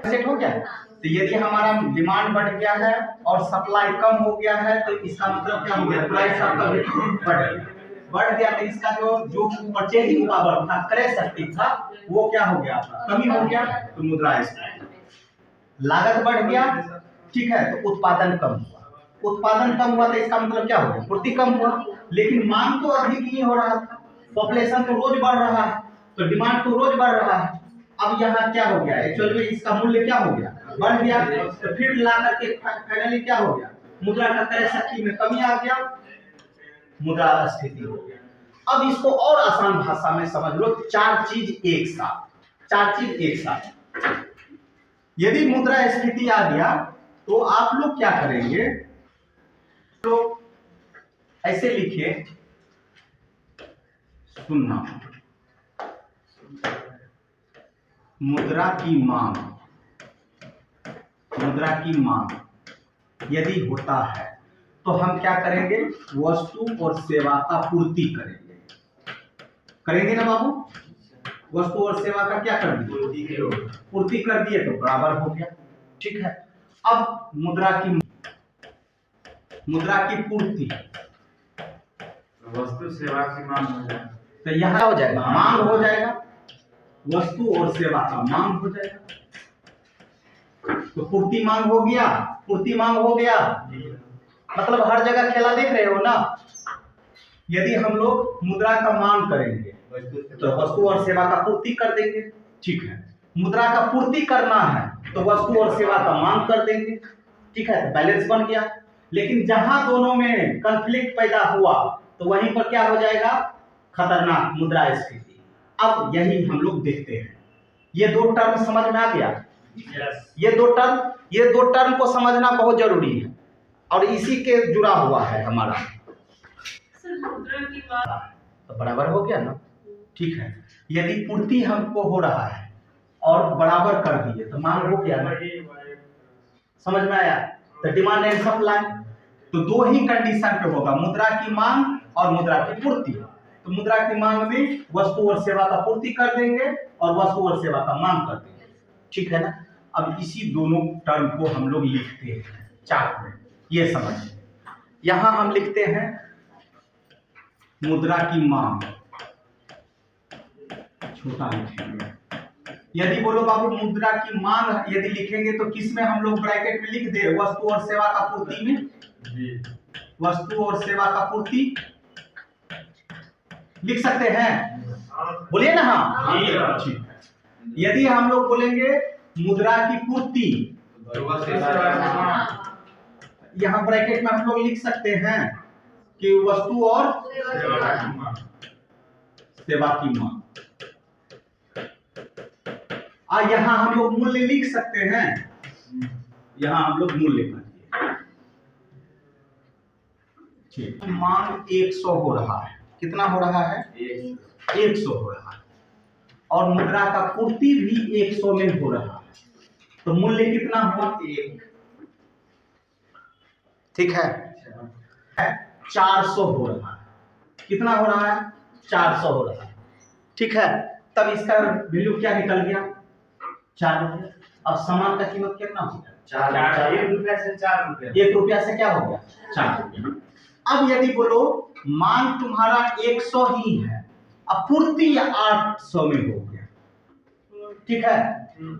Set हो गया। तो यदि हमारा डिमांड बढ़ गया है और सप्लाई कम हो गया है तो इसका मतलब क्या हो गया, प्राइस आपका बढ़ गया। तो इसका जो परचेजिंग पावर था, क्रय शक्ति था, वो क्या हो गया, कमी हो गया। तो मुद्रास्फीति, लागत बढ़ गया, ठीक है, तो उत्पादन कम हुआ। उत्पादन कम हुआ तो इसका मतलब क्या हो गया, पूर्ति कम हुआ। लेकिन मांग तो अधिक नहीं हो रहा था, पॉपुलेशन तो रोज बढ़ रहा है, तो डिमांड तो रोज बढ़ रहा है। अब यहाँ क्या हो गया, एक्चुअल में इसका मूल्य क्या हो गया, बढ़ गया। तो फिर ला करके फाइनली क्या हो गया, मुद्रा का क्रय शक्ति में कमी आ गया, मुद्रास्फीति हो गया। अब इसको और आसान भाषा में समझ लो, चार चीज एक साथ। यदि मुद्रास्फीति आ गया तो आप लोग क्या करेंगे, तो ऐसे लिखिए, सुनना, मुद्रा की मांग यदि होता है तो हम क्या करेंगे, वस्तु और सेवा का पूर्ति करेंगे ना बाबू। वस्तु और सेवा का क्या कर दिए, पूर्ति कर दिए, तो बराबर हो गया, ठीक है। अब मुद्रा की पूर्ति, वस्तु सेवा की मांग हो जाएगा, तो यहाँ हो जाएगा मांग हो जाएगा, वस्तु और सेवा का मांग हो जाएगा। तो पूर्ति मांग हो गया, मतलब हर जगह खेला देख रहे हो ना। यदि हम लोग मुद्रा का मांग करेंगे तो वस्तु और सेवा का पूर्ति कर देंगे, ठीक है। मुद्रा का पूर्ति करना है तो वस्तु और सेवा का मांग कर देंगे, ठीक है, तो बैलेंस बन गया। लेकिन जहां दोनों में कॉन्फ्लिक्ट पैदा हुआ तो वहीं पर क्या हो जाएगा, खतरनाक मुद्रास्फीति। अब यही हम लोग देखते हैं, ये दो टर्म समझ में आ गया। ये दो टर्म को समझना बहुत जरूरी है और इसी के जुड़ा हुआ है हमारा। तो बराबर हो गया ना, ठीक है। यदि पूर्ति हमको हो रहा है और बराबर कर दिए तो मांग हो गया ना, समझ में आया। तो डिमांड एंड सप्लाई, तो दो ही कंडीशन पे होगा, मुद्रा की मांग और मुद्रा की पूर्ति। तो मुद्रा की मांग में वस्तु और सेवा का पूर्ति कर देंगे और वस्तु और सेवा का मांग कर देंगे, ठीक है ना। अब इसी दोनों टर्म को हम लोग लिखते हैं चार्ट में, ये समझिए। यहां हम लिखते हैं मुद्रा की मांग, छोटा लिखेंगे। यदि बोलो बाबू मुद्रा की मांग यदि लिखेंगे तो किस में हम लोग ब्रैकेट में लिख दे, वस्तु और सेवा का पूर्ति में, वस्तु और सेवा का पूर्ति लिख सकते हैं, बोलिए ना। हाँ, ठीक है। यदि हम लोग बोलेंगे मुद्रा की पूर्ति, यहाँ ब्रैकेट में हम लोग लिख सकते हैं कि वस्तु और सेवा की मांग। यहाँ हम लोग मूल्य लिख सकते हैं, यहाँ हम लोग मूल्य कर दिए, ठीक। मांग 100 हो रहा है, कितना हो रहा है, 100 हो रहा है, और मुद्रा का पूर्ति भी 100 में हो रहा है, तो मूल्य कितना हुआ, 1, ठीक है। 400 हो रहा है, कितना हो रहा है, 400 हो रहा है, ठीक है। तब इसका वैल्यू क्या निकल गया, 4 रुपये। अब सामान का कीमत कितना हो गया, 4 रुपया से 4 रुपया, 1 रुपया से क्या हो गया, 4 रुपया। अब यदि बोलो मांग तुम्हारा 100 ही है, अब पूर्ति 800 में हो गया, ठीक है,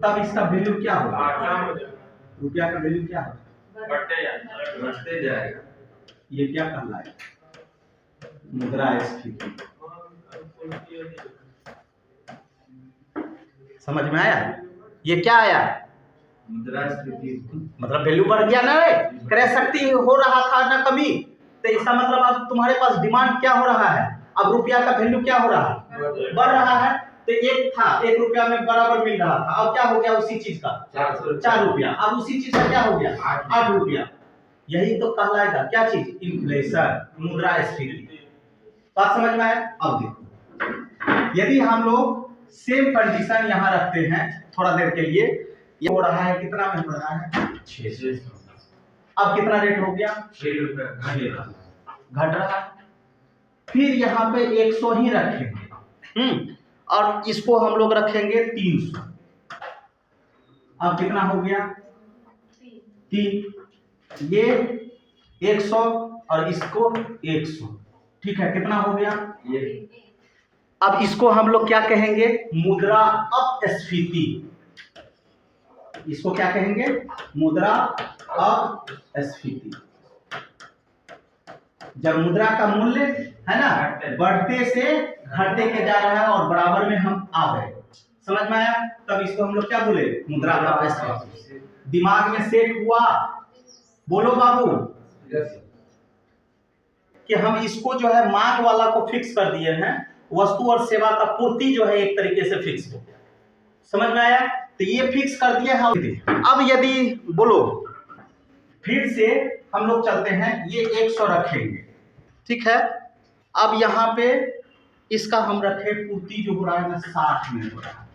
तब इसका वैल्यू क्या होगा, रुपया का वैल्यू क्या होगा, बढ़ते जाएगा। ये क्या कहलाएगा, मुद्रास्फीति। समझ में आया, ये क्या आया, मुद्रास्फीति, मतलब वैल्यू बढ़ गया ना, क्रय शक्ति हो रहा था ना कमी, तो इसका मतलब अब तुम्हारे पास डिमांड क्या हो रहा है, अब रुपया का वैल्यू क्या हो रहा है, बढ़ रहा है। तो 1 था, 1 रुपया में बराबर मिल रहा था, अब क्या हो गया उसी चीज का 4 रुपया, अब उसी चीज का क्या हो गया 8 रुपया। यही तो कहलाएगा क्या चीज, इन्फ्लेशन, मुद्रास्फीति। बात समझ में आया। अब देखो यदि हम लोग सेम कंडीशन यहाँ रखते हैं थोड़ा देर के लिए, ये हो रहा है, कितना में हो रहा है, 600। अब कितना रेट हो गया, 6 रुपया घट रहा है। फिर यहाँ पे 100 ही रखेंगे, और इसको हम लोग रखेंगे 300। अब कितना हो गया? 3। ये 100 और इसको 100। ठीक है, कितना हो गया ये? अब इसको हम लोग क्या कहेंगे? मुद्रा अपस्फीति। इसको क्या कहेंगे? मुद्रा अपस्फीति। जब मुद्रा का मूल्य है ना बढ़ते से घटते के जा रहा है और बराबर में हम आ गए, समझ में आया? तब इसको हम लोग क्या बोले? मुद्रा अपस्फीति। दिमाग में सेट हुआ? बोलो बाबू कि हम इसको जो है मांग वाला को फिक्स कर दिए हैं, वस्तु और सेवा का पूर्ति जो है एक तरीके से फिक्स हो गया। समझ में आया? तो ये फिक्स कर दिए हम। अब यदि बोलो फिर से हम लोग चलते हैं, ये 100 रखेंगे, ठीक है। अब यहाँ पे इसका हम रखे पूर्ति जो हो रहा है ना 60 में हो रहा है,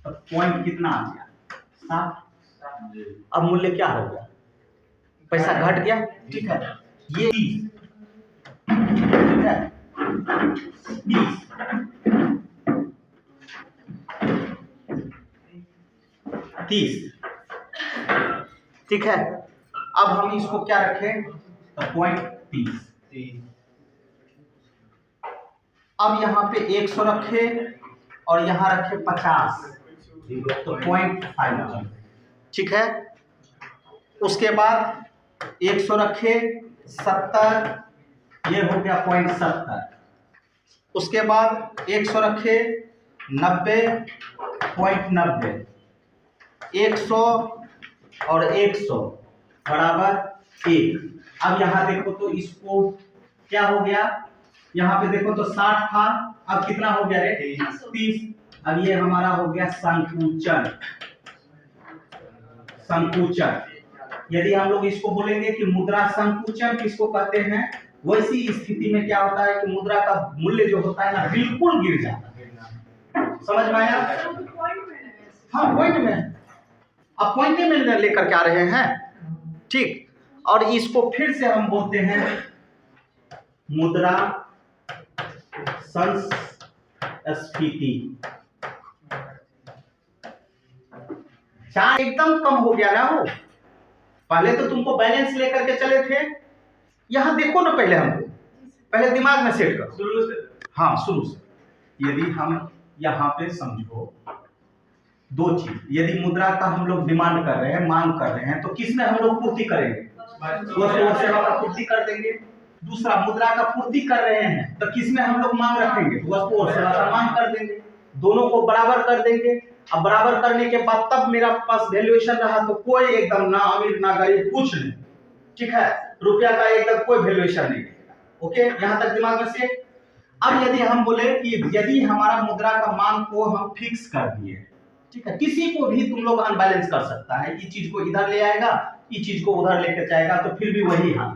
तो पॉइंट कितना आ गया? 60। अब मूल्य क्या हो गया? पैसा घट गया, ठीक है। ये 30, ठीक है, 30, ठीक है। अब हम इसको क्या रखें? तो पॉइंट 30। अब यहाँ पे 100 रखे और यहाँ रखे 50, तो पॉइंट 5, ठीक है। उसके बाद 100 रखे 70, ये हो गया पॉइंट 70। उसके बाद 100 रखे 90, पॉइंट 90। 100 और 100 बराबर 1। अब यहाँ देखो तो इसको क्या हो गया? यहाँ पे देखो तो 60 था, अब कितना हो गया रे? 30। अब ये हमारा हो गया संकुचन। संकुचन यदि हम लोग इसको बोलेंगे कि मुद्रा संकुचन किसको कहते हैं, वैसी स्थिति में क्या होता है कि मुद्रा का मूल्य जो होता है ना बिल्कुल गिर जाता है। समझ में आया? हाँ, पॉइंट में, अब पॉइंट में लेकर के आ रहे हैं, ठीक। और इसको फिर से हम बोलते हैं मुद्रा संस्फीति। चार्ज एकदम कम हो गया ना हो। पहले तो तुमको बैलेंस लेकर के चले थे, यहां देखो ना, पहले दिमाग में सेट करो शुरू से। हाँ, शुरू से। यदि हम यहाँ पे समझो दो चीज, यदि मुद्रा का हम लोग डिमांड कर रहे हैं, मांग कर रहे हैं, तो किसमें हम लोग पूर्ति करेंगे? वस्तु और सेवा का पूर्ति कर देंगे। दूसरा, मुद्रा का पूर्ति कर रहे हैं तो किसमें हम लोग मांग रखेंगे? वस्तु और सेवा का मांग कर देंगे, दोनों को बराबर कर देंगे। अब बराबर करने के बाद तब मेरा पास वैल्यूएशन रहा तो कोई एकदम ना अमीर ना गरीब कुछ नहीं, ठीक है, रुपया का एकदम कोई वैल्यूएशन नहीं। ओके, यहाँ तक दिमाग में से। अब यदि हम बोले कि यदि हमारा मुद्रा का मांग को हम फिक्स कर दिए, ठीक है, किसी को भी तुम लोग अनबैलेंस कर सकता है, ये चीज को इधर ले आएगा, ये चीज को उधर लेकर जाएगा, तो फिर भी वही हाल।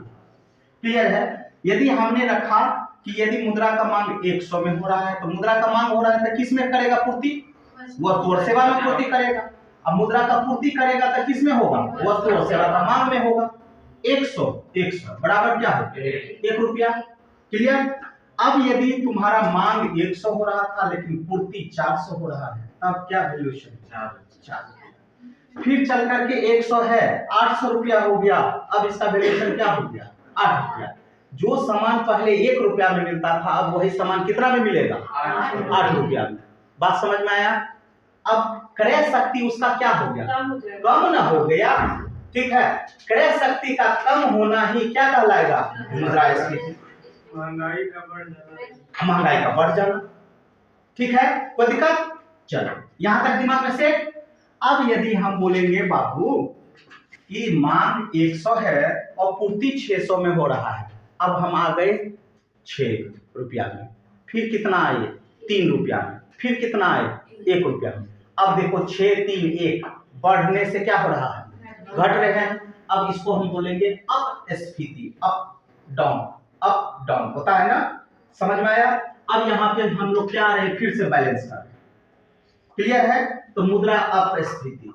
क्लियर है? यदि हमने रखा कि यदि मुद्रा का मांग 100 में हो रहा है, तो मुद्रा का मांग हो रहा है तो किस में करेगा पूर्ति? वस्तु और सेवा में पूर्ति करेगा। अब मुद्रा का पूर्ति करेगा तो किस में होगा? वस्तु और सेवा का मांग में होगा। 100 बराबर क्या हो? 1 रुपया। क्लियर? अब यदि तुम्हारा मांग 100 हो रहा था लेकिन पूर्ति 400 हो रहा है, तब क्या वैल्यूएशन? 4। फिर चल करके 100 है, 800 रुपया हो गया। अब इसका वैल्यूएशन क्या हो गया? 8 रुपया। जो सामान पहले 1 रुपया में मिलता था, अब वही सामान कितना में मिलेगा? 8 रुपया में। बात समझ में आया? अब क्रय शक्ति उसका क्या हो गया? कम ना हो गया, ठीक है। क्रय शक्ति का कम होना ही क्या कहलाएगा? मुद्रास्फीति। महंगाई का बढ़ जाना, ठीक है। कोई दिक्कत? चलो, यहां तक दिमाग में से। अब यदि हम बोलेंगे बाबू कि मांग 100 है और पूर्ति 600 में हो रहा है, अब हम आ गए 6 रुपया में, फिर कितना आए? 3 रुपया में, फिर कितना आए? 1 रुपया में। अब देखो 6, 3, 1 बढ़ने से क्या हो रहा है? घट रहे हैं। अब इसको हम बोलेंगे अपस्फीति, अप डाउन होता है ना, समझ में आया? अब यहाँ पे हम लोग क्या आ रहे हैं? फिर से बैलेंस कर रहे हैं। क्लियर है? तो मुद्रा अपस्फीति।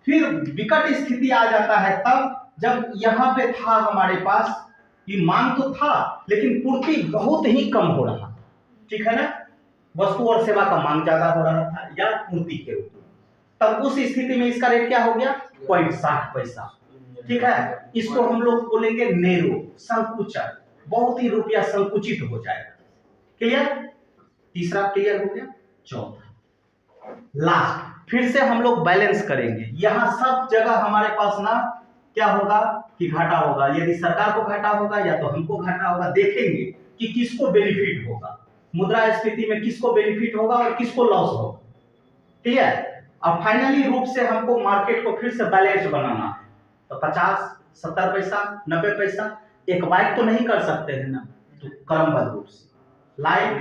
फिर विकट स्थिति आ जाता है तब जब यहाँ पे था हमारे पास कि मांग तो था लेकिन पूर्ति बहुत ही कम हो रहा, ठीक है ना। वस्तु और सेवा का मांग ज्यादा हो रहा था या पूर्ति के रूप में, तब उस स्थिति में इसका रेट क्या हो गया 0.60 पैसा। ठीक है, इसको हम लोग बोलेंगे नेरो, संकुचन, बहुत ही रुपया संकुचित हो जाएगा। क्लियर? तीसरा क्लियर हो गया। चौथा लास्ट, फिर से हम लोग बैलेंस करेंगे। यहां सब जगह हमारे पास ना क्या होगा कि घाटा होगा, यदि सरकार को घाटा होगा या तो हमको घाटा होगा। देखेंगे कि किसको बेनिफिट होगा, मुद्रास्फीति में किसको बेनिफिट होगा और किसको लॉस होगा। क्लियर? और फाइनली रूप से हमको मार्केट को फिर से बैलेंस बनाना है, तो 50, 70 पैसा, 90 पैसा एक बाइक तो नहीं कर सकते हैं ना, तो क्रमबद्ध रूप से लाइव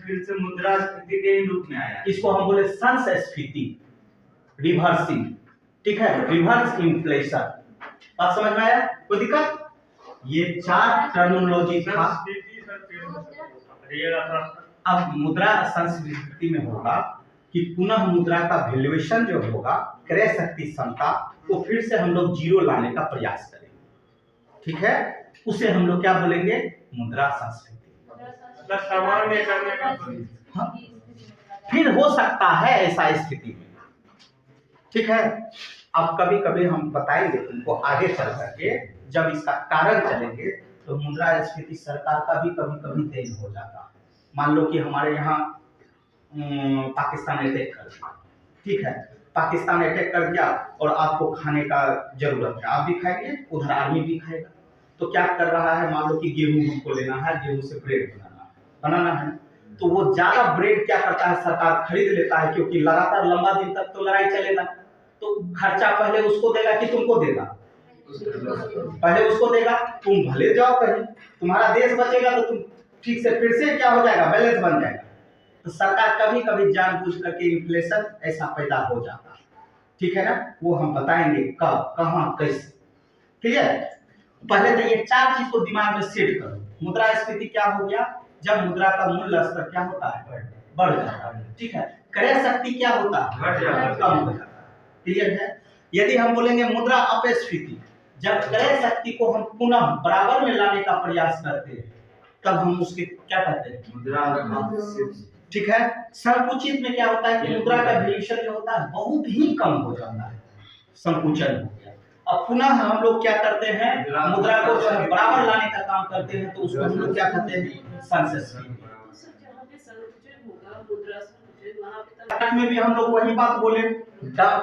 फिर से मुद्रास्फीति के ही रूप में आया। इसको हम बोले संस्फीति, रिवर्सिंग। ठीक है, रिवर्स इन्फ्लेशन। बात समझ में आया? कोई दिक्कत? ये 4 टर्मिनोलॉजी था। अब मुद्रा संस्फीति में होगा कि पुनः मुद्रा का वैल्यूएशन जो होगा, क्रय शक्ति क्षमता को फिर से हम लोग जीरो लाने का प्रयास करेंगे। ठीक है, उसे हम लोग क्या बोलेंगे? मुद्रा संस्फीति। हाँ, फिर हो सकता है ऐसा स्थिति में। ठीक है, अब कभी कभी हम बताएंगे तुमको आगे चल करके, जब इसका कारण चलेंगे तो मुद्रास्फीति सरकार का भी कभी कभी तेज हो जाता है। मान लो कि हमारे यहाँ पाकिस्तान अटैक कर दिया, ठीक है, पाकिस्तान अटैक कर दिया और आपको खाने का जरूरत है, आप भी खाएंगे, उधर आर्मी भी खाएगा। तो क्या कर रहा है, मान लो कि गेहूं हमको लेना है, गेहूं से ब्रेड बनाना है, तो वो ज्यादा ब्रेड क्या करता है, सरकार खरीद लेता है, क्योंकि लगातार लंबा दिन तक तो लड़ाई चलेगा, तो खर्चा पहले उसको देगा कि तुमको देगा? पहले उसको देगा। तुम भले जाओ कहीं, तुम्हारा देश बचेगा तो तुम ठीक से फिर से क्या हो जाएगा, बैलेंस बन जाएगा। तो सरकार कभी कभी जानबूझ करके इन्फ्लेशन ऐसा पैदा हो जाता है। ठीक है ना, वो हम बताएंगे कब, कहां, कैसे। क्लियर? पहले तो ये 4 चीज को दिमाग में सेट करो। मुद्रास्फीति क्या हो गया, जब मुद्रा का मूल्य स्तर क्या होता है, बढ़ जाता है। ठीक है, क्रय शक्ति क्या होता है, कम हो जाता है। क्लियर है? यदि हम बोलेंगे मुद्रा अपस्फीति, जब क्रय शक्ति को हम पुनः बराबर में लाने का प्रयास करते हैं, तब हम उसके क्या कहते हैं, मुद्रा। ठीक है, संकुचित में क्या होता है कि मुद्रा का वैल्यूएशन जो होता है बहुत ही कम हो जाता है, संकुचन हो गया। अब पुनः हम लोग क्या करते हैं, मुद्रा को जो है बराबर लाने का काम करते हैं, तो उसको हम लोग क्या कहते हैं, संस्फीति। में भी हम लोग वही बात बोले,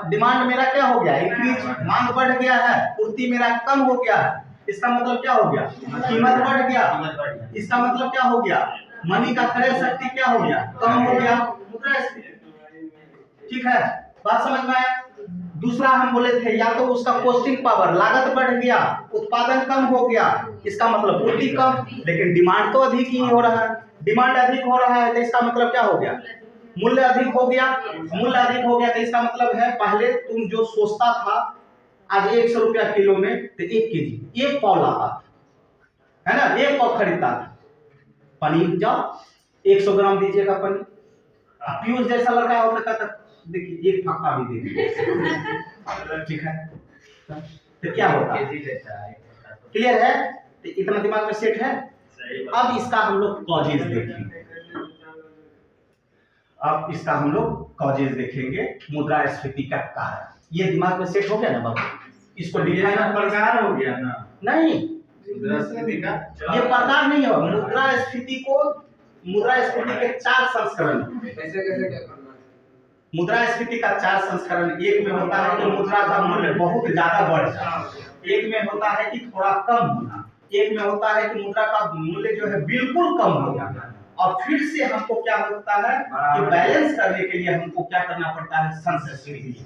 डिमांड मेरा क्या हो गया, इंक्रीज, मांग बढ़ गया है, पूर्ति मेरा कम हो गया है। इसका मतलब क्या हो गया, कीमत बढ़ गया। इसका मतलब क्या हो गया, मनी का क्रय शक्ति क्या हो गया, कम हो गया, मुद्रास्फीति। ठीक है, बात समझ में आया? दूसरा हम बोले थे, या तो उसका कॉस्टिंग पावर, लागत बढ़ गया, उत्पादन कम हो गया, इसका मतलब पूर्ति कम, लेकिन डिमांड तो अधिक ही हो रहा है। डिमांड अधिक हो रहा है तो इसका मतलब क्या हो गया, मूल्य अधिक हो गया। मूल्य अधिक हो गया तो इसका मतलब है, पहले तुम जो सोचता था आज 100 रुपया किलो में, तो 1 केजी, 1 पाव लाता था, है ना, 1 पाव खरीदता था। पनीर जाओ 100 ग्राम दीजिएगा पनीर, पीयूष जैसा लड़का होता था, देखिए 1 फक्का भी दे दीजिए। ठीक है, तो क्या होता है, क्लियर है? तो इतना दिमाग में सेट है। अब इसका हम लोग कॉजेज देखेंगे, अब इसका हम लोग कॉजेज देखेंगे, मुद्रास्फीति का कारण। ये दिमाग में सेट हो गया ना बाबू? इसको डिजाइन प्रकार हो गया ना, नहीं मुद्रास्फीति का ये प्रकार नहीं है। मुद्रास्फीति को, मुद्रास्फीति के 4 संस्करण, कैसे कैसे क्या करना, मुद्रास्फीति का 4 संस्करण। एक में होता है कि मुद्रा का मूल्य बहुत ज्यादा बढ़ जाना, एक में होता है कि थोड़ा कम होना, एक में होता है कि मुद्रा का मूल्य जो है बिल्कुल कम हो जाना। और फिर से हमको क्या होता है कि बैलेंस करने के लिए हमको क्या करना पड़ता है, संस्फीति।